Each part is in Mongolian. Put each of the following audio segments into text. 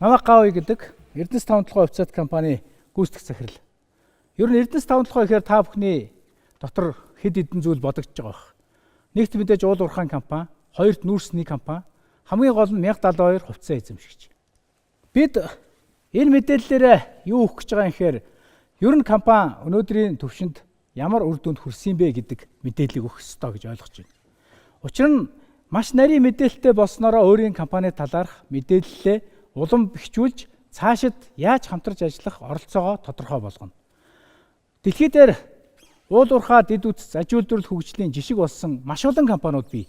Хамаа Гавь гэдэг Эрдэнэс таван толгой хувьцаат компани гүйцэтгэх захирал. Ер нь Эрдэнэс таван толгой гэхээр та бүхний дотор хэд хэдэн зүйл бодогдож байгаа байх. Нэгт мэдээж уул уурхайн компани, хоёрт нүүрсний компани, хамгийн гол нь 1072 хувьцаа эзэмшигч. Бид энэ мэдээллээрээ юу өгөх гэж байгаа юм гэхээр ер нь компани өнөөдрийн төвшөнд ямар үр дүнд хүрсэн бэ гэдэг мэдээллийг өгөх ёстой гэж ойлгож байна. Учир нь маш нарийн мэдээлэлтэй болсноороо өөрийн компани талаарх мэдээллээ улам бэхжүүлж цаашид яаж хамтарч ажиллах оролцоогоо тодорхой болгоно. Дэлхий дээр уул уурхай дэд үтс аж үйлдвэрлэл хөгжлийн жишг болсон маш олон компаниуд бий.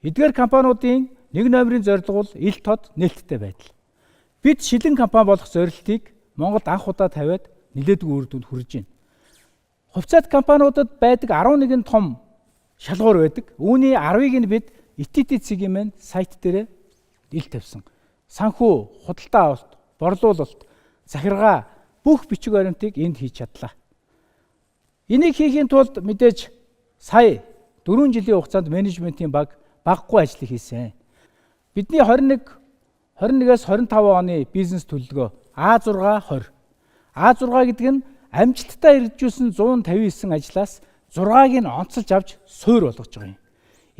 Эдгээр компаниудын нэг номерын зорилго бол ил тод нээлттэй байдал. Бид шилэн компани болох зорилтыг Монголд анх удаа тавиад нэлээдгүй үр дүнд хүрэж байна. Хувьцаат компаниудад байдаг 11 том шалгуур байдаг. Үүний 10-ыг нь бид ИТТ-ийн сайт дээр ил тавьсан. Санхүү, худалдаа авалт, борлуулалт, захиргаа бүх бичиг баримтыг энд хийж чадлаа. Энийг хийхийн тулд мэдээж сая 4 жилийн хугацаанд менежментийн баггүй ажил хийсэн. Бидний 21-ээс 25 оны бизнес төлөвлөгөө А620. А6 гэдэг нь амжилттай хэрэгжүүлсэн 159 ажлаас 6-ыг нь онцолж авч суурь болгож байгаа юм.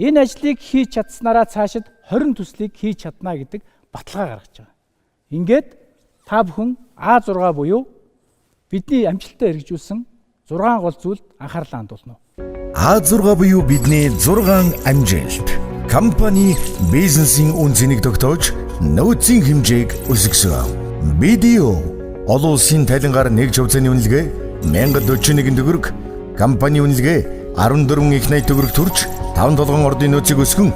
Энэ ажлыг хийж чадсанараа цаашид 20 төслийг хийж чадна гэдэг баталгаа гаргаж байгаа. Ингээд та бүхэн А6 буюу бидний амжилттай хэрэгжүүлсэн 6 гол зүйлд анхаарлаа хандуулна. А6 буюу бидний 6 амжилт. Компани бизнесийн үнцнийг тогтоож нөөцийн хэмжээг өсгсөн. Видео олон улсын талингаар нэг хувьцааны үнэлгээ 1041 төгрөг, компани үнэлгээ 14 их 80 төгрөг төрж 5-7 ордын нөөцийг өсгөн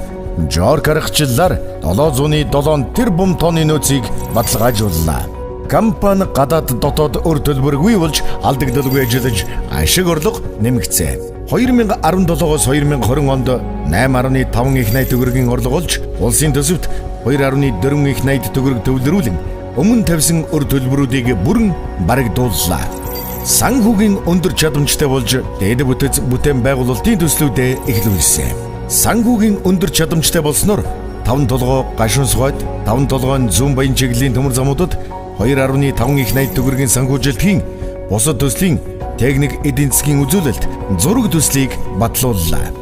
Жорк аргачлалаар 707 тэрбум тонны нөөцийг баталгаажууллаа. Компани гадаад дотоод өр төлбөргүй болж алдагдaltaгүй ажиллаж ашиг орлого нэмэгдсэн. 2017-оос 2020 онд 8.5 их 80 төгрөгийн орлого олж улсын төсөвт 2.4 их 80 төгрөг төвлөрүүлэн өмнө тавьсан өр төлбөрүүдийг бүрэн барагдууллаа. Санхүүгийн өндөр чадамжтай болж дээд бүтэц бүтээн байгуулалтын төслүүдэд эхлүүлсэн. Санхүүгийн өндөр чадамжтай болсноор 5-7 гашуун сувад 5-7 зүүн баян чиглэлийн төмөр замуудад 2.5 их 80 төгрөгийн санхүүжилтийн бусад төслийн техник эдийн засгийн үзүүлэлт зураг төслийг батлууллаа.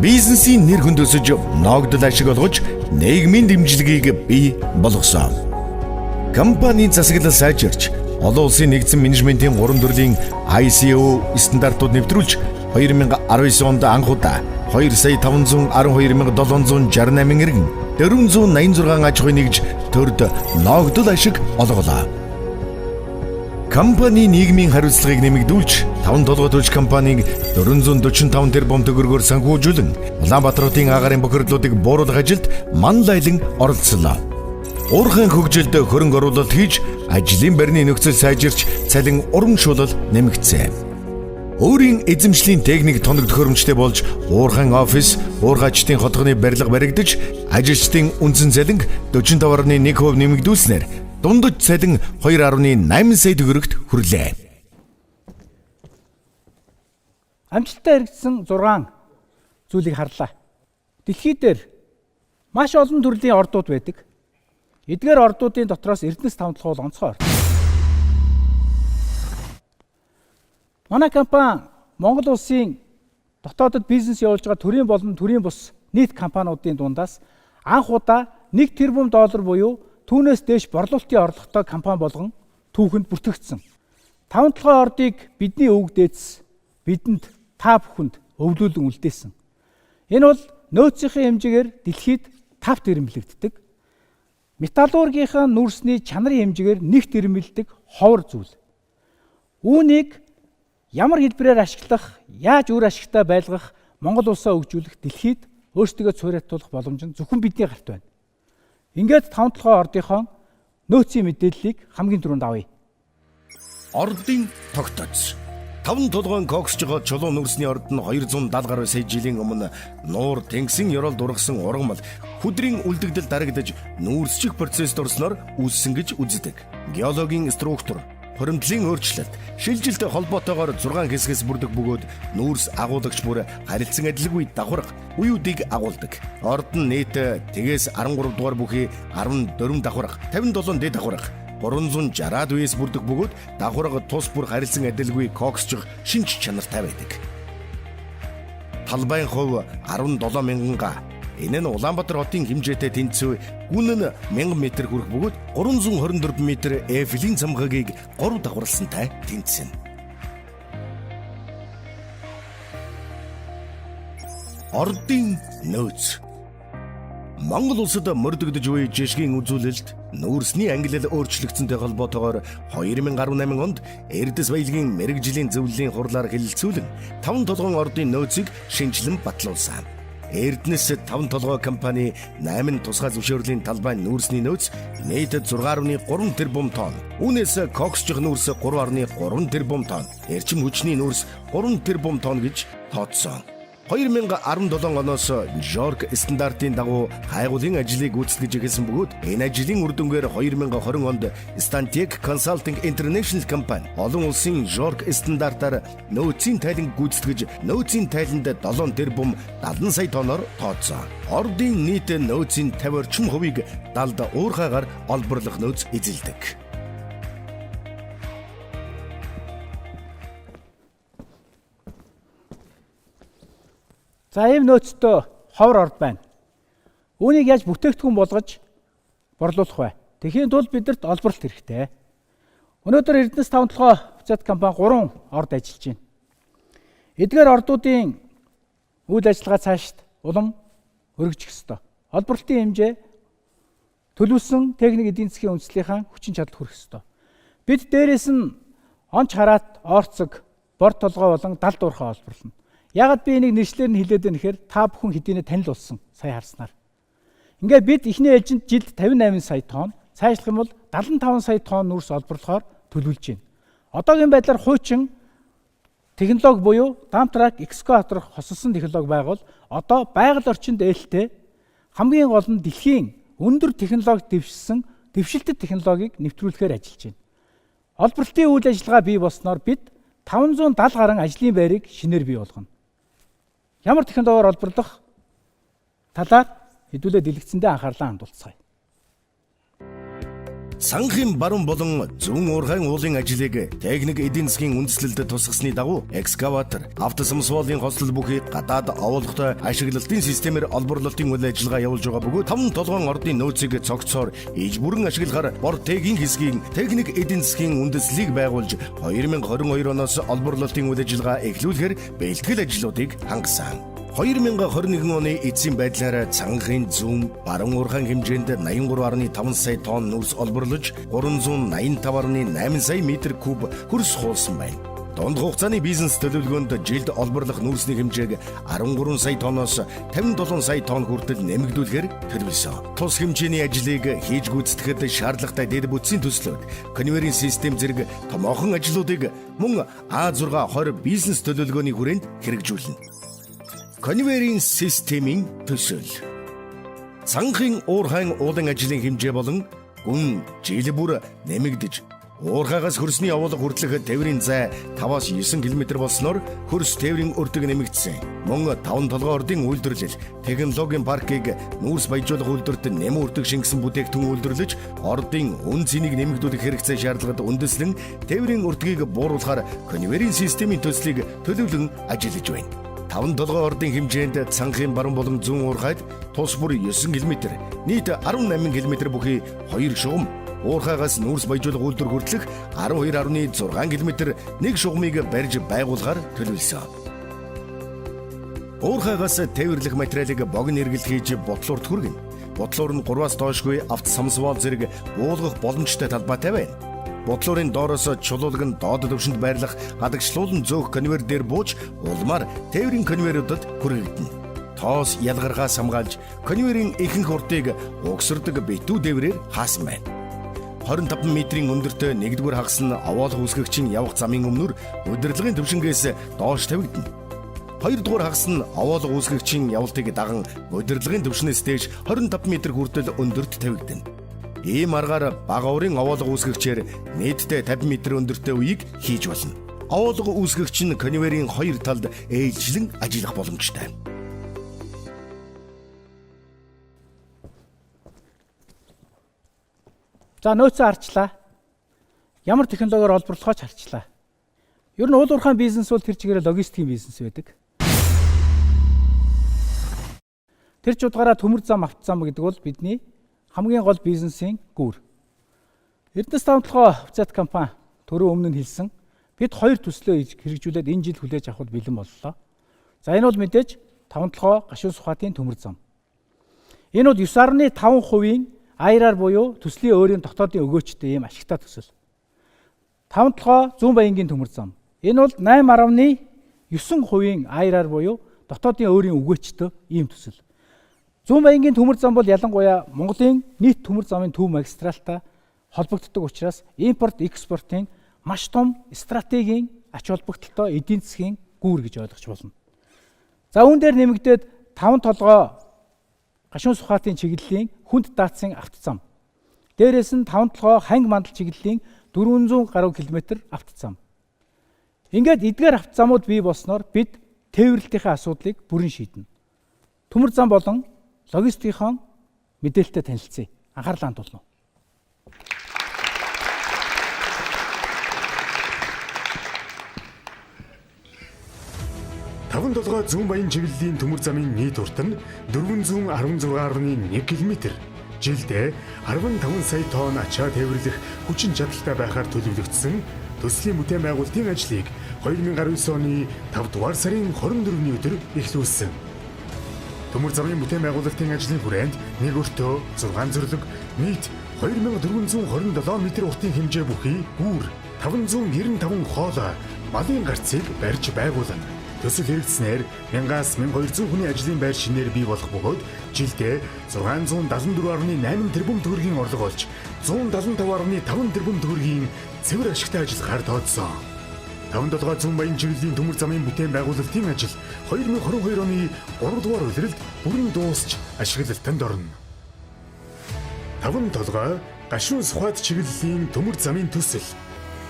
Бизнесийн нэр хүнд өсөж ногдол ашиг олгож нийгмийн дэмжлэгийг бий болгосон. Компанийн засаглал сайжирч олон улсын нэгдсэн менежментийн 3 төрлийн ICO стандартууд нэвтрүүлж 2019 онд анх удаа 2,512,768 иргэн 486 аж ахуй нэгж төрд ногдол ашиг олголоо. Компани нийгмийн хариуцлагыг нэмэгдүүлж 5-7 төлж компаниг 445 тэрбум төгрөгөөр санхүүжүүлэн Улаанбаатарын агаарын бохирдлуудыг бууруулах ажилд ман лайлан оролцлоо. Уурхайн хөгжилд хөрөнгө оруулалт хийж ажлын байрны нөхцөл сайжирч цалин урамшуулал нэмэгдсэн. Өөрийн эзэмшлийн техник тоног төхөөрөмжтэй болж уурхайн офис, уурхайчдын хотгоны барилга баригдаж ажилчдын үндсэн цалин 45.1% нэмэгдүүлснээр дундаж цалин 2.8 сая төгрөгт хүрлээ. Амжилттай хэрэгжсэн 6 зүйлийг харлаа. Дэлхий дээр маш олон төрлийн ордууд байдаг. Эдгээр ордуудын дотроос Эрдэнэс таван толгой бол онцгой орд. Манай компани Монгол улсын дотоодод бизнес явуулж байгаа төрийн болон төрийн бус нийт компаниудын дундаас анх удаа 1 тэрбум доллар буюу түүнээс дээш борлуулалтын орлоготой компани болгон түүхэнд бүртгэгдсэн. Таван толгой ордыг бидний өвөг дээдс бидэнд та бүхэнд өвлүүлэн үлдээсэн. Энэ бол нөөцийн хэмжээгээр дэлхийд тавт ирэмблэгддэг. Металлургийнхаа нүүрсний чанарын хэмжээгээр нэгт ирэмбэлдэг ховор зүйл. Үүнийг ямар хэлбэрээр ашиглах, яаж үр ашигтай байлгах, Монгол улсаа хөгжүүлэх дэлхийд өөрсдөө цуурайтуулах боломж нь зөвхөн бидний гарт байна. Ингээд таван толгой ордынхон нөөцийн мэдээллийг хамгийн түрүүнд авъя. Ордын тогтоц. Таван толгойн коксж байгаа чулуун нүрсний орд нь 270 гаруй сая жилийн өмнө нуур тэнгисийн ёроол дургасан ургамал хүдрийн үлдэгдэл дарагдаж нүүрсчих процесс дурснаар үүссэн гэж үздэг. Геологийн структур, Хуримтлын өөрчлөлт шилжилттэй холбоотойгоор 6 хэсгээс бүрдэх бөгөөд нүүрс агуулагч бүр харилцан адилгүй давхарга уюудыг агуулдаг. Орд нь нийт тэгээс 13 дугаар бүхий 14 давхарга, 57 дэд давхарга, 360 үеэс бүрдэх бөгөөд давхарга тус бүр харилцан адилгүй коксжих шинж чанартай байдаг. Талбайн хувь 17,000 га. Энэ нь Улаанбаатар хотын хэмжээтэй тэнцвэр гүн нь 1000 м хүрэх бөгөөд 324 м Эйфелийн цамхагийг 3 давхарласантай тэнцсэн. Ордын нөөц. Монгол улсад мөрдөгдөж буй жишгийн үзүүлэлт нүүрсний ангилал өөрчлөгдсөнтэй холбоотойгоор 2018 онд Эрдэс баялагын мэрэгжлийн зөвлөлийн хурлаар хэлэлцүүлэн 5 толгойн ордын нөөцийг шинжилэн батлуулсан. Эрдэнэс 5 толгой компани 8 тусгай зөвшөөрлийн талбайн нүүрсний нөөц нийт 6.3 тэрбум тонн. Үүнээс коксжих нүүрс 3.3 тэрбум тонн, эрчим хүчний нүүрс 3 тэрбум тонн гэж тооцсон. 2017 оноос Жорк стандартын дагуу хайгуулын ажлыг гүйцэтгэж эхэлсэн бөгөөд энэ ажлын үр дүнгээр 2020 онд Stantec Consulting International компани олон улсын Жорк стандартаар нөөцийн тайлан гүйцэтгэж нөөцийн тайланд 7 тэрбум 70 сая тонноор тооцсон. Ордын нийт нөөцийн 50 орчим хувийг далд уурхайгаар олборлох нөөц эзэлдэг. За ийм нөөцтэй ховор орд байна. Үүнийг яаж бүтээгдэхүүн болгож борлуулах вэ? Тэхийн тулд бидэрт олборлолт хэрэгтэй. Өнөөдөр Эрдэнэс 5 толгой буцаад компани 3 орд ажиллаж байна. Эдгээр ордуудын үйл ажиллагаа цаашд улам өргөжих ёстой. Олборлолтын хэмжээ төлөвлөсөн техник эдийн засгийн үндэслэлийн хүчин чадал хүрэх ёстой. Бид дээрээс нь онц хараат, орцог, бор толгой болон далд уурхай олборлоно. Яагаад би энийг нэршлэр нь хэлээд байна гэхээр та бүхэн хэдийнэ танил болсон сая харснаар. Ингээд бид эхний ээлжинд жилд 58 сая тонн, цаашлах юм бол 75 сая тонн нүүрс олборлохоор төлөвлөж байна. Одоогийн байдлаар хуучин технологи буюу дамтрак экскаватор хосолсон технологи байгуул одоо байгаль орчинд ээлтэй хамгийн гол нь дэлхийн өндөр технологи дэвшилсэн дэвшилтэт технологиг нэвтрүүлэхээр ажиллаж байна. Олборлолтын үйл ажиллагаа бий болсноор бид 570 гаруй ажлын байрыг шинээр бий болгоно. Ямар технологиор олборлох талаар хэдүүлээ дэлгэцэндээ анхаарлаа хандуулцгаая. Санхын баруун болон зүүн уурхайн уулын ажлыг техник эдийн засгийн үндэслэлд тусгасны дагуу экскаватор, автосамсволын хослол бүхий гадаад овоолготой ашиглалтын системээр олборлолтын үйл ажиллагаа явуулж байгаа бөгөөд 5 толгойн ордын нөөцийг цогцоор иж бүрэн ашиглахаар бортегийн хэсгийн техник эдийн засгийн үндэслэлийг байгуулж 2022 оноос олборлолтын үйл ажиллагаа эхлүүлэхээр бэлтгэл ажлуудыг хангасан. 2021 оны эцсийн байдлаар цанхын зүүн баруун уурхайн хэмжээнд 83.5 сая тонн нүүрс олборлож 385.8 сая метр куб хөрс хуулсан байна. Дунд хугацааны бизнес төлөвлөгөөнд жилд олборлох нүүрсний хэмжээг 13 сая тонноос 57 сая тонн хүртэл нэмэгдүүлэхээр төлөвлөсөн. Тус хэмжээний ажлыг хийж гүйцэтгэхэд шаардлагатай дэд бүтцийн төслүүд, конвейерийн систем зэрэг томоохон ажлуудыг мөн А620 бизнес төлөвлөгөөний хүрээнд хэрэгжүүлнэ. Конвейерийн системийн төсөл. Цанхын уурхайн уулын ажлын хэмжээ болон гүн жил бүр нэмэгдэж уурхайгаас хөрсний овоолго хүртэлх тээврийн зай 5-9 км болсноор хөрс тээврийн өртөг нэмэгдсэн. Мөн 5 толгой ордын үйлдвэрлэл, технологийн паркийг нүүрс баяжуулах үйлдвэрт нэмэн өртөг шингэсэн бүтээгдэхүүн үйлдвэрлэж ордын үн цэнийг нэмэгдүүлэх хэрэгцээ шаардлагад үндэслэн тээврийн өртгийг бууруулахаар конвейерийн системийн төслийг төлөвлөн ажиллаж байна. 5 толгой ордын хэмжээнд цанхын баруун болон зүүн уурхайд тус бүр 9 км, нийт 18 км бүхий 2 шугам, уурхайгаас нүүрс баяжуулах үйлдвэр хүртэлх 12.6 км нэг шугамыг барьж байгуулахаар төлөвлөсөн. Уурхайгаас тээвэрлэх материалыг богино эргэлт хийж ботлуурт хүргэнэ. Ботлуур нь 3-аас доошгүй автосамсвол зэрэг буулгах боломжтой талбайтай байна. Ботлуурын доороос чулуулаг нь доод төвшөнд байрлах гадагшлуулан зөөх конвейер дээр бууж улмаар тээврийн конвейеруудад хүргэгдэнэ. Тоос ялгаргаас хамгаалж конвейерийн ихэнх уртыг угсардаг битүү дээврээр хаасан байна. 25 метрийн өндөртөө 1-р хагас нь овоолох үүсгэгчийн явах замын өмнөр удирдлагын төвшингээс доош тавигдана. 2-р хагас нь овоолох үүсгэгчийн явалтыг даган удирдлагын төвшнөөс дээш 25 м хүртэл өндөрт тавигдана. Ийм аргаар бага урын овоолго үүсгэгчээр нийтдээ 50 м өндөртэй үеийг хийж болно. Овоолго үүсгэгч нь конвейерийн хоёр талд ээлжлэн ажиллах боломжтой. За нөөцөө харчлаа. Ямар технологиор олборлохооч харчлаа. Ер нь уул уурхайн бизнес бол тэр чигээр логистикийн бизнес байдаг. Тэр ч удаараа төмөр зам автозам гэдэг бол бидний хамгийн гол бизнесийн гүүр. Эрдэнэс тавталгай хувьцаат компани түрүү өмнө нь хэлсэн бид хоёр төслөө хэрэгжүүлээд энэ жил хүлээж авахд бэлэн боллоо. За энэ бол мэдээж тавталгай гашуун сухатын төмөр зам. Энэ бол 9.5% IRR буюу төслийн өөрийн дотоодын өгөөчтэй ийм ашигтай төсөл. Тавталгай зүүн баянгийн төмөр зам. Энэ бол 8.9% IRR буюу дотоодын өөрийн өгөөчтэй ийм төсөл. Зүүн баянгийн төмөр зам бол ялангуяа Монголын нийт төмөр замын төв магистралтай холбогддог учраас импорт экспортын маш том стратегийн ач холбогдолтой эдийн засгийн гүүр гэж ойлгож болно. За үүн дээр нэмэгдээд 5 толгой гашуун сухатын чиглэлийн хүнд даацын автозам. Дээрээс нь 5 толгой ханги мандал чиглэлийн 400 гаруй км автозам. Ингээд эдгээр автозамууд бий болсноор бид тээвэрлэлтийн асуудлыг бүрэн шийднэ. Төмөр зам болон логистикийн мэдээлэлтэй танилцъя. Анхаарлаа хандуулна. Таван толгой зүүн баян чиглэлийн төмөр замын нийт урт нь 416.1 км. Жилдээ 15 сая тонн ачаа тээвэрлэх хүчин чадалтай байхаар төлөвлөгдсөн төслийн бүтээн байгуулалтын ажлыг 2019 оны 5 дугаар сарын 24-ний өдөр эхлүүлсэн. Төмөр замын бүтээн байгуулалтын ажлын хүрээнд нэг өртөө 6 зүрлэг нийт 2427 м уртын хэмжээ бүхий гүүр 595 хоолой малын гарцыг барьж байгуулна. Төсөл хэрэгжснээр 1000-аас 1200 хүний ажлын байр шинээр бий болох бөгөөд жилдээ 674.8 тэрбум төгрөгийн орлого олж 175.5 тэрбум төгрөгийн цэвэр ашигтай ажиллахаар тооцсон. 5 толгой зүүн баян чиглэлийн төмөр замын бүтээн байгуулалтын ажил 2022 оны 3 дугаар улиралд бүрэн дуусч ашиглалтанд орно. 5 толгой гашуун сухат чиглэлийн төмөр замын төсөл.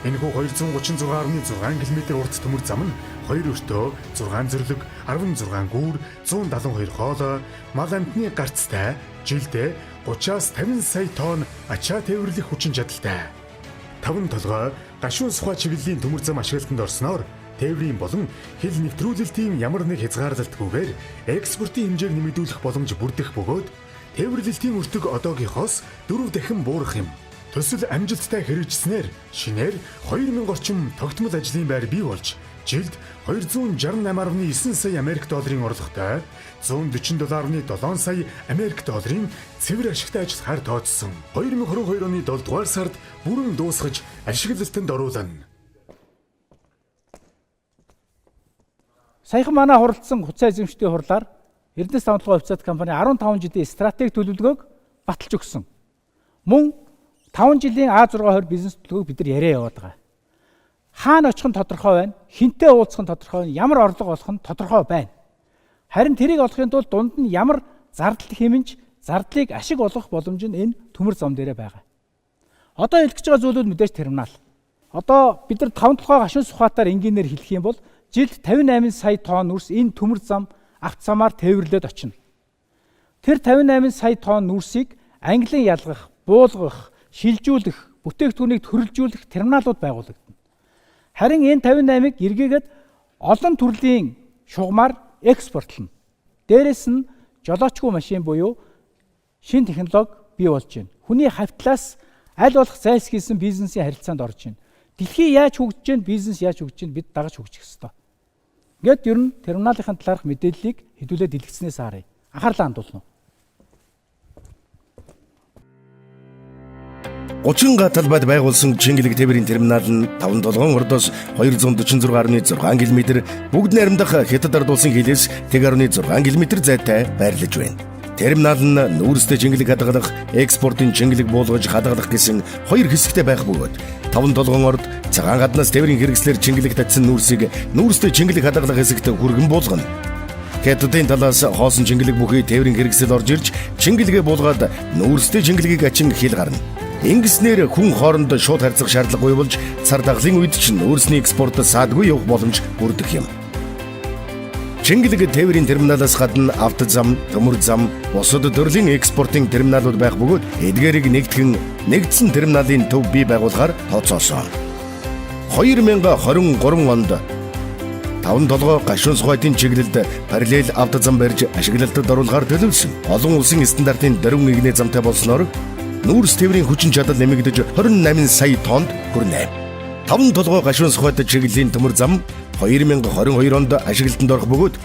Энэхүү 236.6 км урт төмөр зам нь 2 өртөө, 6 зүрлэг, 16 гүүр, 172 хоолой, мал амтны гарцтай, жилдээ 30-аас 50 сая тонн ачаа тээвэрлэх хүчин чадалтай. 5 толгой гашуун сухат чиглэлийн төмөр зам ашиглалтанд орсноор тээврийн болон хил нэвтрүүлэлтийн ямар нэг хязгаарлалтгүйгээр экспортын хэмжээг нэмэгдүүлэх боломж бүрдэх бөгөөд тээвэрлэлтийн өртөг одоогийнхоос 4 дахин буурах юм. Төсөл амжилттай хэрэгжснээр шинээр 2000 орчим тогтмол ажлын байр бий болж жилд 268.9 сая Америк долларын орлоготой 147.7 сая Америк долларын цэвэр ашигтай ажиллахаар тооцсон. 2022 оны 7 дугаар сард бүрэн дуусгаж ашиглалтанд оруулна. Саяхан манай хуралдсан хуцаа эзэмшдийн хурлаар Эрдэнэс тавталгай хувьцаат компани 15 жилийн стратеги төлөвлөгөөг баталж өгсөн. Мөн 5 жилийн А620 бизнес төлөвлөгөөг бид нар яриа яваад байгаа. Хаана очих нь тодорхой байна, хинтээ уулзах нь тодорхой байна, ямар орлого олох нь тодорхой байна. Харин тэрийг олохын тулд дунд нь ямар зардал хэмнэж, зардлыг ашиг олгох боломж нь энэ төмөр зам дээрээ байгаа. Одоо хэлж байгаа зүйлүүд мэдээж терминал. Одоо бид нар 5 толгой гашуун сухатаар энгийнээр хэлэх юм бол жилд 58 сая тонн нүрс энэ төмөр зам автозамаар тээвэрлээд очино. Тэр 58 сая тонн нүрсийг англин ялгах, буулгах, шилжүүлэх, бүтээгдэхүүнийг төрөлжүүлэх терминалууд байгуулагдана. Харин энэ 58-ыг эргээгээд олон төрлийн шугамар экспортлно. Дээрээс нь жолоочгүй машин буюу шинэ технологи бий болж байна. Хүний хавтлаас аль болох зайлсхийсэн бизнесийн харилцаанд орж байна. Дэлхий яаж хөгжиж байна, бизнес яаж хөгжиж байна, бид дагаж хөгжих ёстой. Ингээд ер нь терминалын талаарх мэдээллийг хэдүүлээд дэлгэцнээс харъя. Анхаарлаа хандуулна. 30 га талбайд байгуулсан Чингэлэг тээврийн терминал нь 5 толгойн урдаас 246.6 км, бүгд найрамдах Хятад ард улсын хилээс 1.6 км зайтай байрлаж байна. Терминал нь нүүрстэй Чингэлэг хадгалах, экспортын Чингэлэг буулгаж хадгалах гэсэн хоёр хэсэгтэй байх бөгөөд 5 толгойн орд цагаан гаднаас тээврийн хэрэгслэр Чингэлэг татсан нүүрсийг нүүрстэй Чингэлэг хадгалах хэсэгт хүргэн буулгана. Хятадын талаас хоосон чингэлэг бүхий тээврийн хэрэгсэл орж ирж чингэлгээ буулгаад нүүрстэй чингэлгийг ачин хил гарна. Ингэснээр хүн хоорондоо шууд харьцах шаардлагагүй болж цар тахлын үед ч нүүрсний экспорт саадгүй явах боломж бүрдэх юм. Чингэлэг тээврийн терминалаас гадна автозам, төмөр зам, бусад төрлийн экспортын терминалууд байх бөгөөд эдгээрийг нэгтгэн нэгдсэн терминалын төв бий байгуулахаар тооцоосон. 2023 онд 5 толгой гашуун сухатын чиглэлд параллел автозам барьж ашиглалтад оруулахаар төлөвлөсөн. Олон улсын стандартын дөрвөн игнэ замтай болсноор нүүрс тээврийн хүчин чадал нэмэгдэж 28 сая тоннд хүрнэ. 5 толгой гашуун сухат чиглэлийн төмөр зам 2022 онд ашиглалтанд орох бөгөөд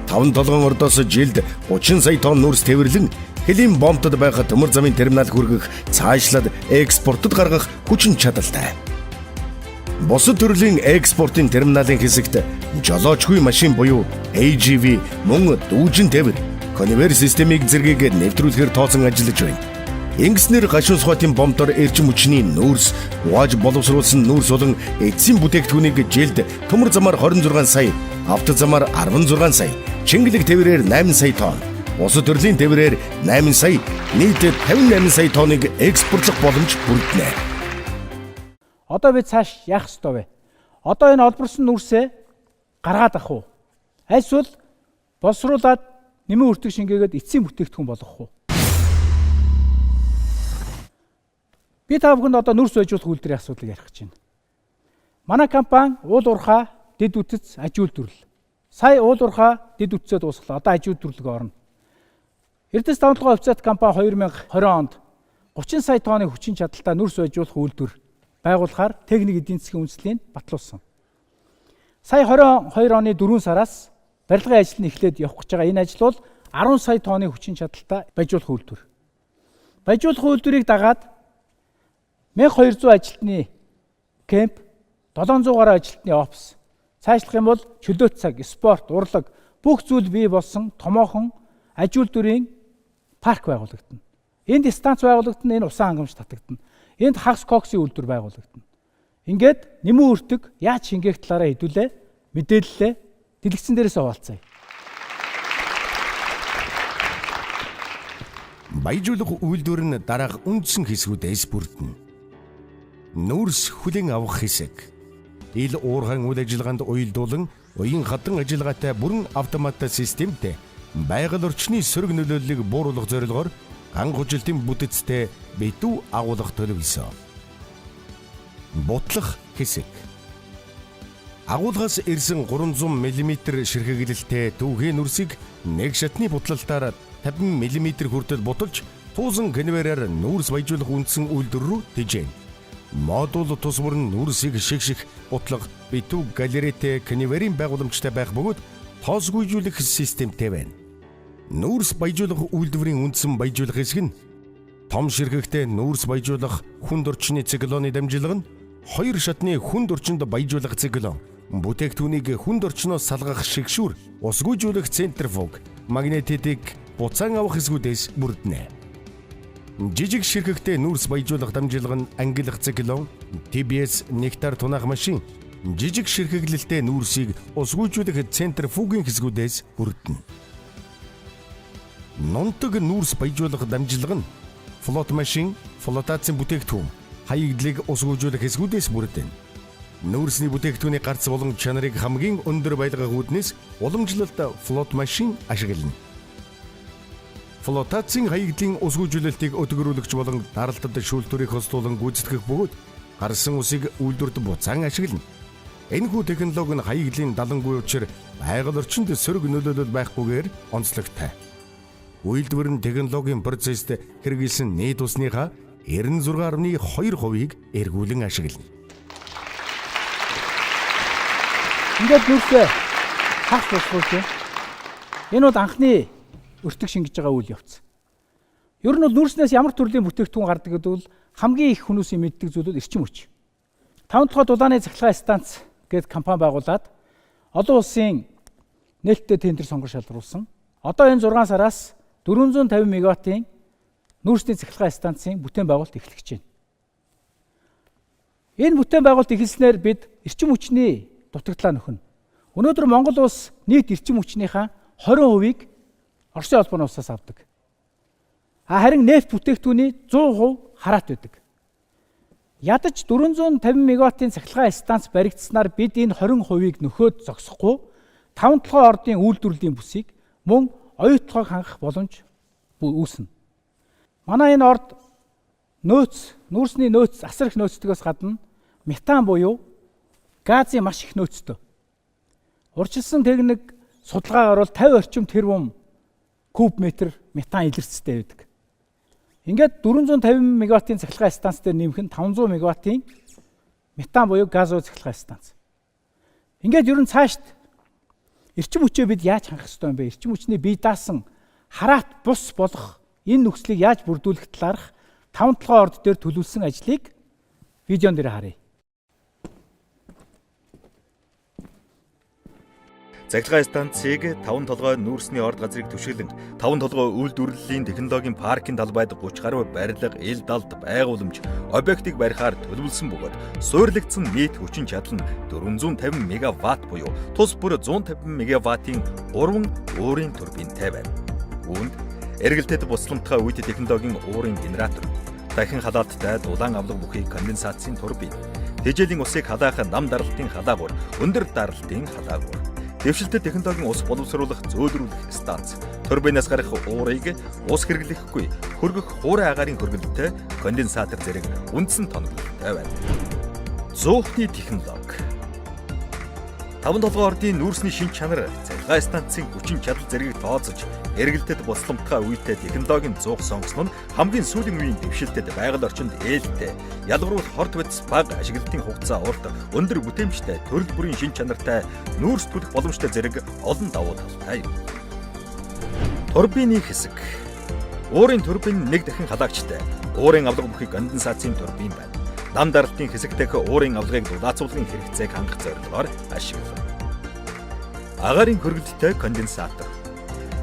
5 толгойн ордоос жилд 30 сая тонн нүүрс тээвэрлэн Хэлийн бомтод байх төмөр замын терминал хүргэх цаашлаад экспортод гаргах хүчин чадалтай. Бусад төрлийн экспортын терминалын хэсэгт жолоочгүй машин буюу AGV мөн дүүжин тээвэр, конвейер системийг зэргийг нэвтрүүлэхээр тооцон ажиллаж байна. Ингэснээр гашуун сухатын бомтоор эрчим хүчний нүүрс, угааж боловсруулсан нүүрс болон эцсийн бүтээгдэхүүнийг жилд төмөр замаар 26 сая, автозамаар 16 сая, чингэлэг тээврээр 8 сая тонн, бусад төрлийн тээврээр 8 сая, нийт 58 сая тонныг экспортлох боломж бүрднэ. Одоо бид цааш яах ёстой вэ? Одоо энэ олборсон нүүрсээ гаргаад авах уу? Эсвэл боловсруулад нэмэн үртэг шингээгээд эцсийн бүтээгдэхүүн болгох уу? Би та бүхэнд одоо нүүрс байжуулах үйлдвэрийн асуудлыг ярих гэж байна. Манай компани уул уурхай, дэд үтц, аж үйлдвэрлэл. Сая уул уурхай, дэд үтцээ дуусглаа. Одоо аж үйлдвэрлэлд орно. Эрдэс тавталгын офицерт компани 2020 онд 30 сая тонны хүчин чадалтай нүүрс байжуулах үйлдвэр байгуулахаар техник эдийн засгийн үндэслэлийг батлуулсан. Сая 22 оны 4 сараас барилгын ажил нь эхлээд явах гэж байгаа. Энэ ажил бол 10 сая тонны хүчин чадалтай байжуулах үйлдвэр. Байжуулах үйлдвэрийг дагаад 1200 ажилтны кемп, 700 гаруй ажилтны офис, цаашлах юм бол чөлөөт цаг, спорт, урлаг бүх зүйл бий болсон томоохон аж үйлдвэрийн парк байгуулагдана. Энд станц байгуулагдана, энэ усан хангамж татагдана. Энд хагас коксын үйлдвэр байгуулагдана. Ингээд нэмэн үртэг яаж шингээх талаараа хэдүүлээ мэдээлэлээ дэлгэцэн дээрээс хуваалцъя. Байжуулах үйлдвэр нь дараах үндсэн хэсгүүдээс бүрдэнэ. Нүүрс хүлээн авах хэсэг. Ил уурхайн үйл ажиллагаанд уялдуулан уян хатан ажиллагаатай бүрэн автомат системтэй байгаль орчны сөрөг нөлөөллийг бууруулах зорилгоор ганхужилтын бүтэцтэй битүү агуулгах төлөвлөсөн. Бутлах хэсэг. Агуулгаас ирсэн 300 мм ширхэгдэлтэй түүхийн нүрсийг нэг шатны бутлалтаар 50 мм хүртэл буталж туузан конвейераар нүүрс байжуулах үндсэн үйлдвэр рүү тижээнэ. Модул тус бүрэн нүүрсийг шигших бутлах битүү галеретэй конвейерийн байгууламжтай байх бөгөөд тоосгүйжүүлэх системтэй байна. Нүүрс байжуулах үйлдвэрийн үндсэн байжуулах хэсэг нь том ширхэгтэй нүүрс байжуулах хүнд орчны циклоны дамжуулга нь 2 шатны хүнд орчинд байжуулах циклон, бүтээгдэхүүнийг хүнд орчноос салгах шигшүүр, усгүйжүүлэх центрифуг, магнетитик буцаан авах хэсгүүдээс бүрдэнэ. Жижиг ширхэгтэй нүүрс байжуулах дамжуулга нь ангилах циклон, TBS нектар тунаах машин, жижиг ширхэглэлтэй нүүрсийг усгүйжүүлэх центрифугийн хэсгүүдээс бүрдэнэ. Нунтаг нүүрс байжуулах дамжуулга нь флот машин, флотацийн бүтээгдэхүүн, хаягдлыг усгүйжүүлэх хэсгүүдээс бүрдэнэ. Нүүрсний бүтээгдэхүүний гарц болон чанарыг хамгийн өндөр байлгах үүднээс уламжлалт флот машин ашиглана. Флотацийн хаягдлын усгүйжүүлэлтийг өтгөрүүлэгч болон даралтад шүүлтүрийг хостуулан гүйцэтгэх бөгөөд гарсан усыг үйлдвэрт буцаан ашиглана. Энэхүү технологи нь хаягдлын далангүй учир байгаль орчинд сөрөг нөлөөлөл байхгүйгээр онцлогтой. Үйлдвэр нь технологийн процессд хэрэгжилсэн нийт усныхаа 96.2%-ийг эргүүлэн ашиглана. Ингээд нүүрсээ хагас босгуулж байна. Энэ бол анхны өртөг шингэж байгаа үйл явц. Ер нь бол нүүрснээс ямар төрлийн бүтээгдэхүүн гардаг гэдэг бол хамгийн их хүмүүсийн мэддэг зүйл бол эрчим хүч. 5 дахь дулааны цахилгаан станц гэдэг компани байгуулад олон улсын нээлттэй тендер сонгож шалгаруулсан. Одоо энэ 6 сараас 450 мегаваттын нүүрсний цахилгаан станцын бүтээн байгуулалт эхлэх гэж байна. Энэ бүтээн байгуулалт эхэлснээр бид эрчим хүчний дутагдлаа нөхнө. Өнөөдөр Монгол улс нийт эрчим хүчнийхээ 20%-ийг Оросын холбооны улсаас авдаг. Харин нефт бүтээгдэхүүний 100% хараат байдаг. Ядаж 450 мегаваттын цахилгаан станц баригдсанаар бид энэ 20%-ийг нөхөөд зогсохгүй 5-7 ордын үйлдвэрлэлийн бүсийг мөн оюутлогыг хангах боломж үүснэ. Манай энэ орд нүүрсний нөөц, асар их нөөцтгөөс гадна метан буюу газын маш их нөөцтэй. Урьдчилсан техник судалгаагаар бол 50 орчим тэрбум куб метр метан илэрцтэй байдаг. Ингээд 450 мегаваттын цахилгаан станц дээр нэмэх нь 500 мегаваттын метан буюу газ уу цахилгаан станц. Ингээд ер нь цаашд эрчим хүчээ бид яаж хангах ёстой юм бэ? Эрчим хүчний бие даасан хараат бус болох энэ нөхцөлийг яаж бүрдүүлэх талаарх 5-7 орд дээр төлөвлөсөн ажлыг видеон дээр харъя. Цахилгаан станцыг 5 толгой нүүрсний орд газрыг түшиглэн 5 толгой үйлдвэрлэлийн технологийн паркын талбайд 30 гаруй барилга, ил далд, байгууламж, объектыг барихаар төлөвлөсөн бөгөөд суурилагдсан нийт хүчин чадал нь 450 мегаватт буюу тус бүр 150 мегаваттын 3 уурын турбинтай байна. Үүнд эргэлтэд бусламтгай үйд технологийн уурын генератор, дахин халаалттай дулаан авлага бүхий конденсацийн турбин, тэжээлийн усыг халаах нам даралтын халаагуур, өндөр даралтын халаагуур, дэвшилтэт технологийн ус боловсруулах зөөлрүүлэх станц, турбинаас гарах уурыг ус хэрэглэхгүй хөргөх хуурай агаарын хөргөлтөй конденсатор зэрэг үндсэн тоноглолтой байна. Зөөхний технологи 5 толгой ордын нүүрсний шин чанар, цахилгаан станцын хүчин чадал зэргийг тооцож, эргэлтэд бусламтгай үйтэй технологийн зуух сонгосон нь хамгийн сүүлийн үеийн дэвшилтэд байгаль орчинд ээлтэй, ялгаруулах хорт бодис бага ашиглалтын хугацаа урт, өндөр бүтээмжтэй, төрөл бүрийн шин чанартай, нүүрс төлөх боломжтой зэрэг олон давуу талтай юм. Турбины хэсэг. Уурын турбин нэг дахин халаагчтай, уурын авлага бүхий конденсацийн турбин байна. Нам даралтын хэсэг дэх уурын авлагыг дулаацуулгын хэрэгцээг хангах зорилгоор ашиглав. Агаарын хөргөлттэй конденсатор.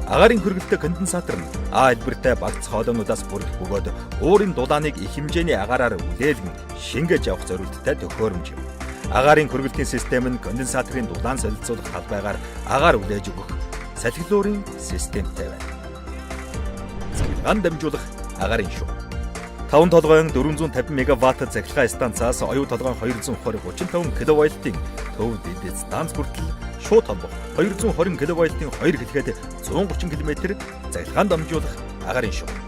Агаарын хөргөлттэй конденсатор нь А хэлбэртэй багц хоолойнуудаас бүрдэх бөгөөд уурын дулааныг их хэмжээний агаараар үлээлгэн шингээж авах зорилттой төхөөрөмж юм. Агаарын хөргөлтийн систем нь конденсаторын дулаан солилцуулах талбайгаар агаар үлээж өгөх салхилуурын системтэй байна. Цахилгаан дамжуулах агаарын шугам. 5 толгойн 450 мегаватт цахилгаан станцаас оюу толгойн 220-35 кВт-ийн төв дэд станц хүртэл шууд холбох 220 кВт-ийн 2 хэлгээд 130 км цахилгаан дамжуулах агаарын шугам.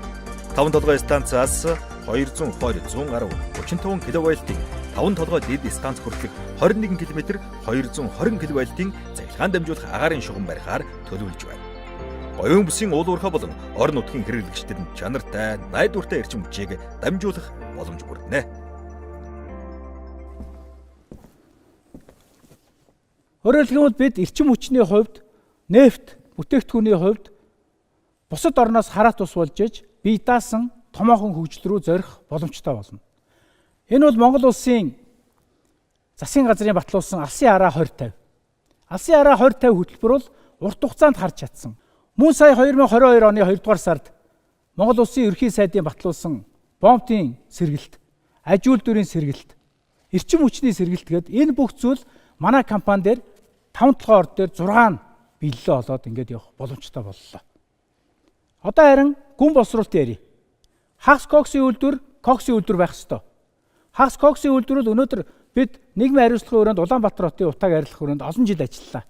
5 толгой станцаас 220-110-35 кВт-ийн 5 толгой дэд станц хүртэл 21 км 220 кВт-ийн цахилгаан дамжуулах агаарын шугам барихаар төлөвлөж байна. Оюун бүсийн уулуурхай болон орон нутгийн хэрэглэгчдэд чанартай, найдвартай эрчим хүчийг дамжуулах боломж бүрдэнэ. Өөрөөр хэлбэл бид эрчим хүчний хувьд, нефт бүтээгдэхүүний хувьд бусад орноос хараат ус болж иж бие даасан томоохон хөгжил рүү зорих боломжтой болно. Энэ бол Монгол улсын засгийн газрын батлуулсан Алсын араа 2050. Алсын араа 2050 хөтөлбөр бол урт хугацаанд харж чадсан. Мөн сая 2022 оны 2 дугаар сард Монгол улсын ерөнхий сайдын батлуулсан бомбын сэргэлт, аж үйлдвэрийн сэргэлт, эрчим хүчний сэргэлт гээд энэ бүх зүйл манай компани дээр 5-7 орд дээр 6 биллээ олоод ингээд явах боломжтой боллоо. Одоо харин гүн босруулалт ярив. Хагас коксын үйлдвэр байх ёстой. Хагас коксын үйлдвэр бол өнөөдөр бид нийгмийн хариуцлагын өрөөнд Улаанбаатар хотын утааг арилгах өрөөнд олон жил ажиллалаа.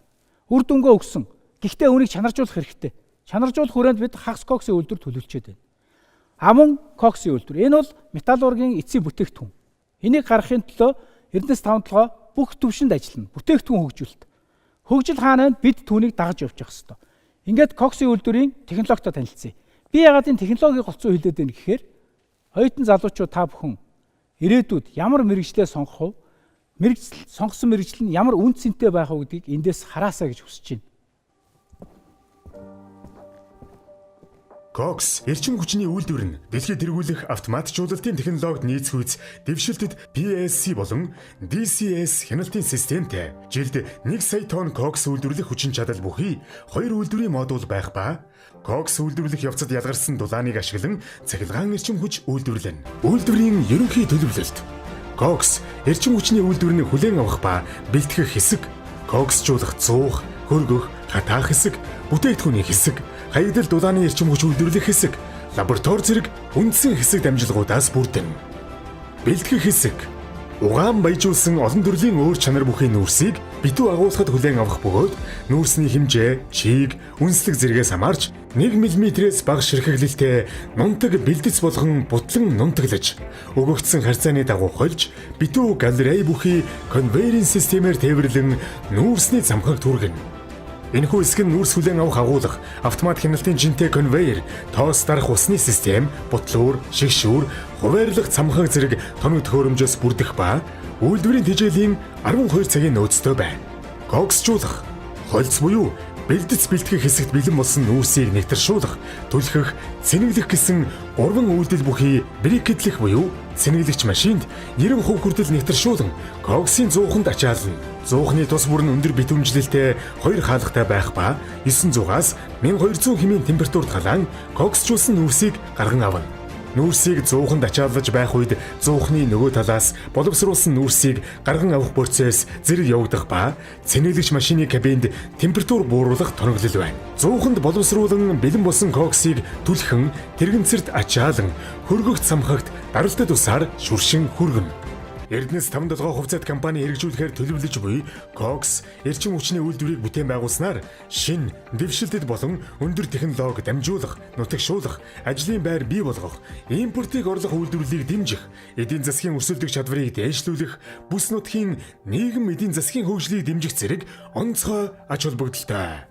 Үр дүнгөө өгсөн. Гэхдээ үүнийг чанаржуулах хэрэгтэй. Чанаржуулах хүрээнд бид хагас коксын үйлдвэр төлөвлөж байна. Амун коксын үйлдвэр. Энэ бол металлургийн эцсийн бүтээгдэхүүн. Энийг гаргахын төлөө Эрдэнэс 5-7 бүх түвшинд ажиллана. Бүтээгдэхүүн хөгжүүлэлт. Хөгжил хаана бид түүнийг дагаж явж явах хэрэгтэй. Ингээд коксын үйлдвэрийн технологитой танилцъя. Би ягаад энэ технологиг голцоо хэлээд байна гэхээр оюутан залуучууд та бүхэн ирээдүйд ямар мэргэжлээ сонгох вэ? Сонгосон мэргэжил нь ямар үн цэнтэй байх вэ гэдгийг эндээс хараасаа гэж хүсэж байна. Кокс эрчим хүчний үйлдвэр нь дэлхийд тэргүүлэх автоматжуулалтын технологид нийцгүйц дэвшилтэд PLC болон DCS хяналтын системтэй. Жилд 1 сая тонн кокс үйлдвэрлэх хүчин чадал бүхий 2 үйлдвэрийн модуль байх ба кокс үйлдвэрлэх явцад ялгарсан дулааныг ашиглан цахилгаан эрчим хүч үйлдвэрлэнэ. Үйлдвэрийн ерөнхий төлөвлөлт. Кокс эрчим хүчний үйлдвэрийг хүлээн авах ба бэлтгэх хэсэг, коксжуулах зуух, хөргөх, хатаах хэсэг, бүтээгдэхүүний хэсэг, хаягдал дулааны эрчим хүч үйлдвэрлэх хэсэг, лаборатори зэрэг үндсэн хэсэг дамжлагуудаас бүрдэнэ. Бэлтгэх хэсэг угаан баяжуулсан олон төрлийн өөр чанар бүхий нүүрсийг битүү агуулгад хүлээн авах бөгөөд нүүрсний хэмжээ, чийг, үнслэг зэрэгээс хамаарч 1 мм-ээс бага ширхэглэлтэй нунтаг бэлдэц болгон бутлан нунтаглаж өгөгдсөн харьцааны дагуу хольж битүү галерей бүхий конвейеринг системээр тээвэрлэн нүүрсний замхаг түргэнэ. Энэхүү хэсэг нь нүүрс хүлээн авах агуулга, автомат хяналтын жинтэй конвейер, тоос дарах усны систем, бутлуур, шигшүүр, хуваарлах цамхаг зэрэг тоног төхөөрөмжөөс бүрдэх ба үйлдвэрийн тэжээлийн 12 цагийн нөөцтэй байна. Коксжуулах, хольц буюу бэлдэц бэлтгэх хэсэгт бэлэн болсон нүүрсийг нэгтршүүлэх, түлхэх, цэнэглэх гэсэн 3 үйлдэл бүхий брикетлэх буюу цэнэглэгч машинд 90% хүртэл нэгтршүүлэн коксын зууханд ачаална. Зуухны тус бүр нь өндөр битүүмжлэлтэй 2 хаалгатай байх ба 900-аас 1200 хэмээн температурт халаан коксжуулсан нүүрсийг гарган авна. Нүүрсийг зууханд ачаалж байх үед зуухны нөгөө талаас боловсруулсан нүүрсийг гарган авах процесс зэрэг явагдах ба цэнэглэгч машины кабинд температур бууруулах тоноглол байна. Зууханд боловсруулан бэлэн болсон коксыг түлхэн тэрэгцэрт ачаалан хөргөх цамхагт даралтай тусаар шүршин хүргэнэ. Эрдэнэс 5-7 хувьцаат компани хэрэгжүүлэхээр төлөвлөж буй кокс эрчим хүчний үйлдвэрийг бүтээн байгуулснаар шин, дэвшилтэд болон өндөр технологи дамжуулах, нутагшуулах, ажлын байр бий болгох, импортыг орлох үйлдвэрлэлийг дэмжих, эдийн засгийн өрсөлдөх чадварыг дээшлүүлэх, бүс нутгийн нийгэм эдийн засгийн хөгжлийг дэмжих зэрэг онцгой ач холбогдолтой.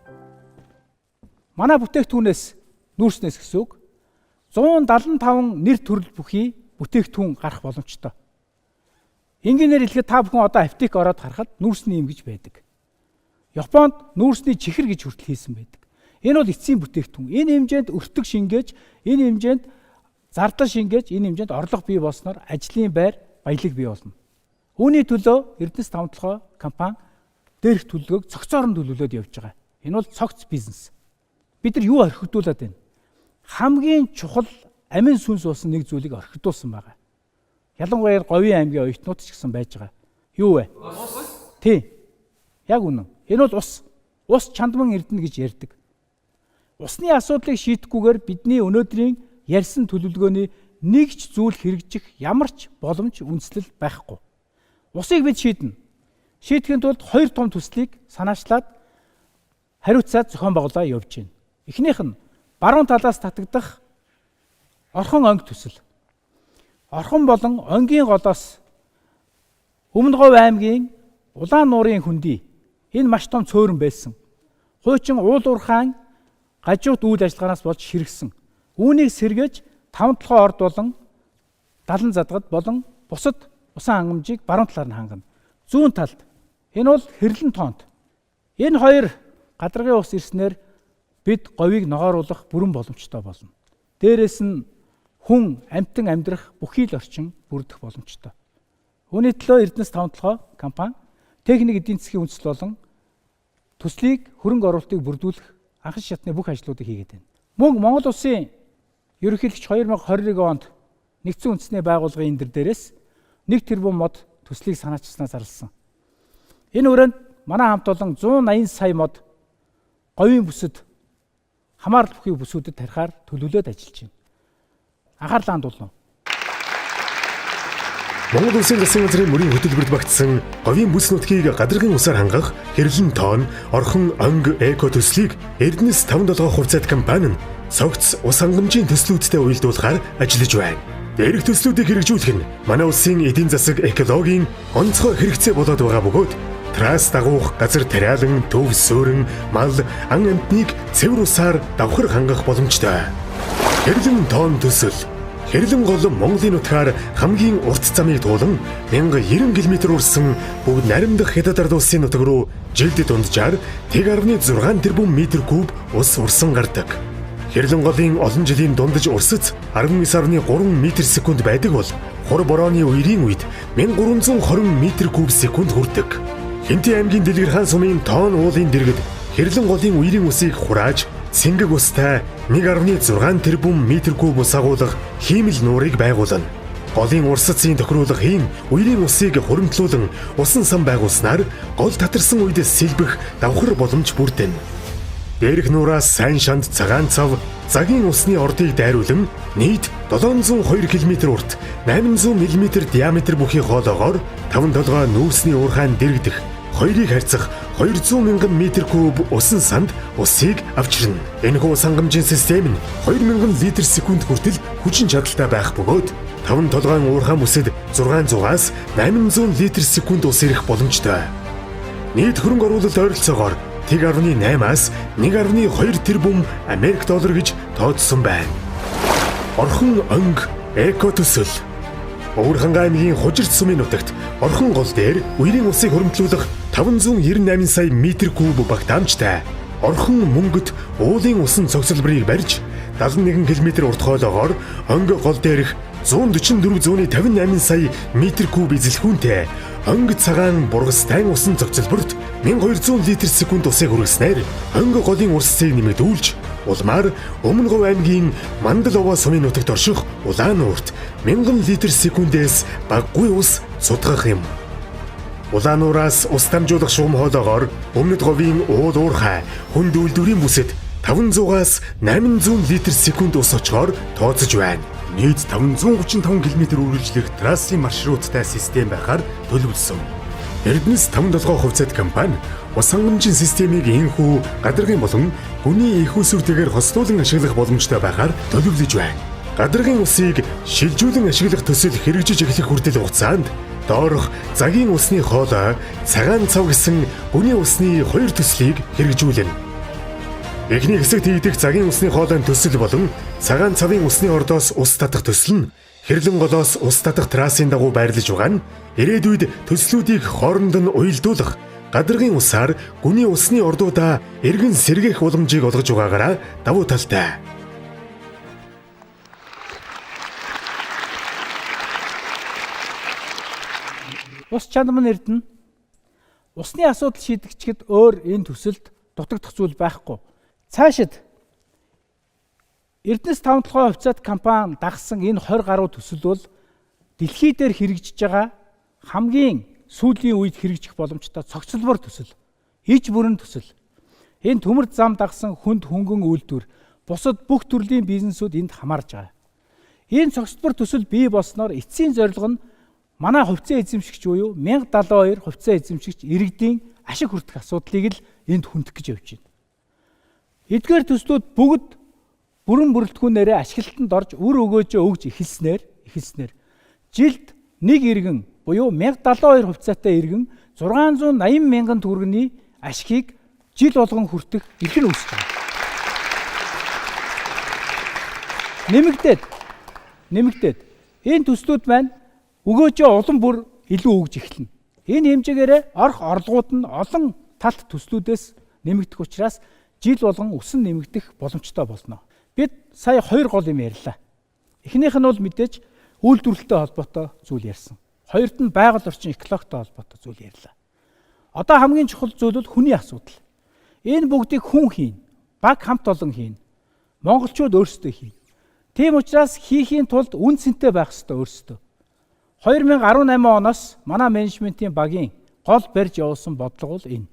Манай бүтээгдэхүүнээс нүүрснээс гэсэн үг 175 нэр төрөл бүхий бүтээгдэхүүн гарах боломжтой. Энгийнээр хэлэхэд та бүхэн одоо аптек ороод харахад нүүрсний юм гэж байдаг. Японд нүүрсний чихэр гэж хүртэл хийсэн байдаг. Энэ бол эцсийн бүтээгдэхүүн. Энэ хэмжээнд өртөг шингээж, энэ хэмжээнд зардал шингээж, энэ хэмжээнд орлого бий болсноор ажлын байр, баялаг бий болно. Үүний төлөө Эрдэнэс 5-7 компани дээрх төлөвлөгөөг цогцоор нь төлөвлөд явж байгаа. Энэ бол цогц бизнес. Бид нар юу орхигдуулаад байна? Хамгийн чухал амин сүнс болсон нэг зүйлийг орхигдуулсан байгаа. Ялангуяа Говийн аймгийн оюутнууд ч гэсэн байж байгаа. Юу вэ? Ус. Тий. Яг үнэн. Энэ бол ус. Ус чандман эрдэнэ гэж ярьдаг. Усны асуудлыг шийдэхгүйгээр бидний өнөөдрийн ярьсан төлөвлөгөөний нэг ч зүйл хэрэгжих ямар ч боломж үндэслэл байхгүй. Усыг бид шийднэ. Шийдэхэд тулд 2 том төслийг санаачлаад хариуцаад зохион байгуулаад явж байна. Эхнийх нь баруун талаас татагдах орхон онг төсөл. Орхон болон онгийн голоос Өмнө Говь аймгийн Улаан нуурын хөндөй энэ маш том цөөрөн байсан. Хуучин уулуурхаан гажууд үйл ажиллагаанаас болж ширгсэн. Үүнийг сэргээж 5-7 орд болон далан задгад болон бусад усан хангамжийг баруун талаар нь хангана. Зүүн талд энэ бол хэрлэн тоонд. Энэ хоёр гадаргын ус ирснээр бид говийг ногооруулах бүрэн боломжтой болно. Дээрээс нь хүн амьтан амьдрах бүхий л орчин бүрдэх боломжтой. Үүний төлөө Эрдэнэс 5-7 компани техник эдийн засгийн үндэслэл болон төслийг хөрөнгө оруулалтыг бүрдүүлэх анхан шатны бүх ажлуудыг хийгээд байна. Мөн Монгол Улсын ерөнхийлөгч 2021 онд нэгдсэн үндэсний байгууллагын энэ дээрээс 1 тэрбум мод төслийг санаачилснаа зарласан. Энэ өрөөнд манай хамт олон 180 сая мод говийн бүсэд хамаарал бүхий бүсүүдэд тарихаар төлөвлөд ажиллаж байна. Анхаарлаа хандуулна. Монгол Улсын засгийн газрын мөрийн хөтөлбөрт багтсан говийн бүс нутгийг гадаргын усаар хангах хэрлэн тоон, орхон онг эко төслийг Эрдэнэс 5-7 хувьцаат компани нь цогц ус хангамжийн төслүүдтэй уялдуулахаар ажиллаж байна. Дээрх төслүүдийг хэрэгжүүлэх нь манай улсын эдийн засаг экологийн онцгой хэрэгцээ болоод байгаа бөгөөд трас дагуух, газар тариалан, төв суурин, мал, ан амьтныг цэвэр усаар давхар хангах боломжтой. Хэрлэн тоон төсөл. Хэрлэн гол Монголын нутгаар хамгийн урт замыг туулан 1090 км урсан бүгд наримдах хятад ард улсын нутаг руу жилд дунджаар 1.6 тэрбум метр куб ус урсан гардаг. Хэрлэн голын олон жилийн дундаж урсц 19.3 м/сек байдаг бол хур борооны үерийн үед 1320 м3 секунд хүрдэг. Хинти аймгийн Дэлгэр хаан сумын тоон уулын дэргэд Хэрлэн голын үерийн усыг хурааж цэнгэг устай 1.6 тэрбум метр куб ус агуулгах хиймэл нуурыг байгуулна. Голын урсацын тохируулгын үерийн усыг хуримтлуулан усан сан байгуулснаар гол татарсан үед сэлбэх давхар боломж бүрдэнэ. Дээрх нураас сайн шанд цагаан цав цагийн усны ордыг дайруулан нийт 702 км урт 800 мм диаметр бүхий хоолоогоор 5 толгой нүүрсний уурхайн дэрэгдэх хоёрыг харьцах 200 мянган метр куб усан санд усыг авчирна. Энэхүү ус хангамжийн систем нь 2000 литр секунд хүртэл хүчин чадалтай байх бөгөөд 5 толгойн уурхайн үсэд 600-аас 800 литр секунд ус ирэх боломжтой. Нийт хөрөнгө оруулалт ойролцоогоор 1.8-аас 1.2 тэрбум Америк доллар гэж тооцсон байна. Орхон өнг эко төсөл. Уурханг аймгийн Хужирт сумын нутагт орхон гол дээр үерийн усыг хөрөмтлүүлэх 598 сая метр куб багтаамжтай орхон мөнгөд уулын усан цогцлборыг барьж 71 км урт хоолоогоор өнг гол дээрх 144.58 сая метр куб эзэлхүүнтэй өнг цагаан бургастай усан цогцлборт 1200 литр секунд усыг хүргэснээр өнг голын урсцыг нэмэгдүүлж улмаар Өмнөговь аймгийн Мандалова сумын нутагт орших улаан уурт 1000 литр секундээс баггүй ус судгах юм. Улаан уураас ус дамжуулах шугам хоолоогоор Өмнөговийн уул уурхай хүнд үйлдвэрийн бүсэд 500-аас 800 литр секунд ус очихоор тооцож байна. Нийт 535 км үргэлжлэх трассийн маршруттай систем байхаар төлөвлөсөн. Эрдэнэс 5-7 хувьцаат компани ус хангамжийн системийг энхүү гадаргын болон гүний их усүртэйгээр хослуулан ашиглах боломжтой байхаар төлөвлөж байна. Гадаргын усыг шилжүүлэн ашиглах төсөл хэрэгжиж эхлэх хүртэл хугацаанд доорх цагийн усны хоолой, цагаан цав гэсэн гүний усны хоёр төслийг хэрэгжүүлнэ. Эхний хэсэгт хийгдэх цагийн усны хоолойн төсөл болон цагаан цавын усны ордоос ус татах төсөл нь Хэрлэн голоос ус татах трассын дагуу байрлаж байгаа нь ирээдүйд төслүүдийг хооронд нь уялдуулах гадаргын усаар гүний усны ордуудаа эргэн сэргээх уламжийг олгож байгаагаараа давуу талтай. Ус чанармын эрдэнэ усны асуудал шийдэгчэд өөр энэ төсөлд дутагдах зүйл байхгүй. Цаашид Эрдэнэс 5-7 хувьцаат компани дагсан энэ 20 гаруй төсөл бол дэлхий дээр хэрэгжиж байгаа хамгийн сүүлийн үед хэрэгжих боломжтой цогцлбор төсөл, иж бүрэн төсөл. Энэ төмөр зам дагсан хүнд хөнгөн үйлдвэр, бусад бүх төрлийн бизнесүүд энд хамаарж байгаа. Энэ цогцлбор төсөл бий болсноор эцсийн зорилго нь манай хувьцаа эзэмшигч буюу 1072 хувьцаа эзэмшигч иргэдийн ашиг хүртэх асуудлыг л энд хүндэх гэж явж байна. Эдгээр төслүүд бүгд бүрэн бүрэлдэхүүнээрээ ашиглалтанд орж үр өгөөжөө өгж эхэлснээр жилд нэг иргэн буюу 1072 хувьцаатай иргэн 680 мянган төгрөгийн ашигыг жил болгон хүртэх эрх нь үүсэж байна. Нэмэгдээд энэ төслүүд маань өгөөжөө улам бүр илүү өгж эхэлнэ. Энэ хэмжээгээр орох орлогууд нь олон талт төслүүдээс нэмэгдэх учраас жил болгон өсөн нэмэгдэх боломжтой болно. Бид сая 2 гол юм ярьлаа. Эхнийх нь бол мэдээж үйлдвэрлэлтэй холбоотой зүйл ярьсан. Хоёрт нь байгаль орчин экологитой холбоотой зүйл ярьлаа. Одоо хамгийн чухал зүйл бол хүний асуудал. Энэ бүгдийг хүн хийн, баг хамт олон хийн. Монголчууд өөрсдөө хийн. Тийм учраас хийхийн тулд үн цэнтэй байх ёстой өөрсдөө. 2018 оноос манай менежментийн багийн гол барьж явуулсан бодлого бол энэ.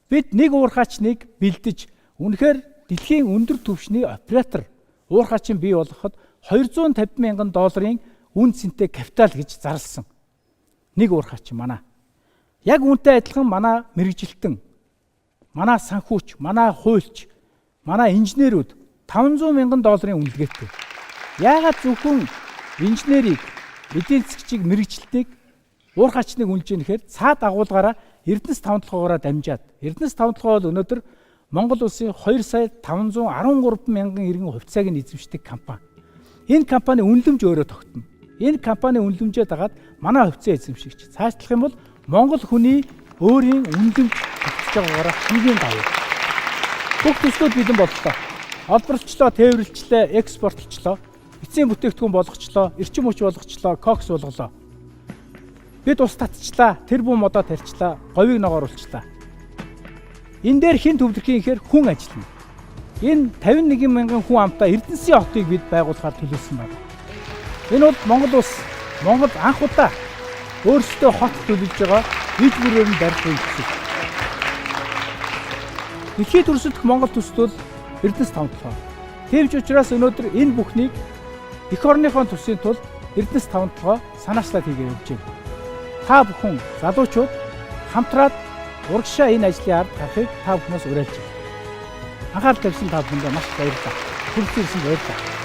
Бид нэг уурхайчныг бэлдэж үнэхээр дэлхийн өндөр түвшний оператор уурхайчин бий болгоход 250 мянган долларын үн цэнтэй капитал гэж зарласан. Нэг уурхайчин манай. Яг үүнтэй адилхан манай мэрэгжилтэн, манай санхүүч, манай хуульч, манай инженерүүд 500 мянган долларын үнэлгээтэй. Яагаад зөвхөн инженерийг, эдийн засгчийг, мэрэгжилтийг уурхайчныг үнэлж яах гэхээр цаад агуулгаараа Эрдэнэс 5-7-оор дамжаад Эрдэнэс 5-7 бол өнөөдөр Монгол улсын 2 сая 513 мянган иргэн хувьцааг нь эзэмшдэг компани. Энэ компани үнэлэмж өөрөө тогтно. Энэ компани үнэлэмжээ дагаад манай хувьцаа эзэмшигч. Цаашлах юм бол Монгол хүний өөрийн үнэлэмж тогтож байгаагаараа хийгийн давуу. Бүх төслүүд бэлэн боллоо. Олборлчлоо, тээвэрлжлээ, экспортлчлоо, эцсийн бүтээгдэхүүн болгочлоо, эрчим хүч болгочлоо, кокс болголоо. Бид ус татчлаа, тэрбум модоо тарьчлаа, говийг ногооруулчлаа. Энэ дээр хэн төвлөрхийн ихээр хүн ажиллана. Энэ 51 мянган хүн амтаа Эрдэнэсийн хотыг бид байгуулахаар төлөвлөсөн байна. Энэ бол Монгол улс, Монгол анх удаа өөрсдөө хот төлөвлөж байгаа иж бүрээр нь барьж буй хэсэг. Дэлхийн төрөлсөдөх Монгол төсөл бол Эрдэнэс 5 толгой. Тэгж учраас өнөөдөр энэ бүхнийг эх орныхон төсвийн тулд Эрдэнэс 5 толгой санаачлаад хийгээ явж байна. Та бүхэн залуучууд хамтраад урагшаа энэ ажлын ард гарахыг та бүхнээс уриалж байна. Анхаарал тавьсан та бүхэндээ маш баярлалаа. Хүрэлцэн ирсэн баярлалаа.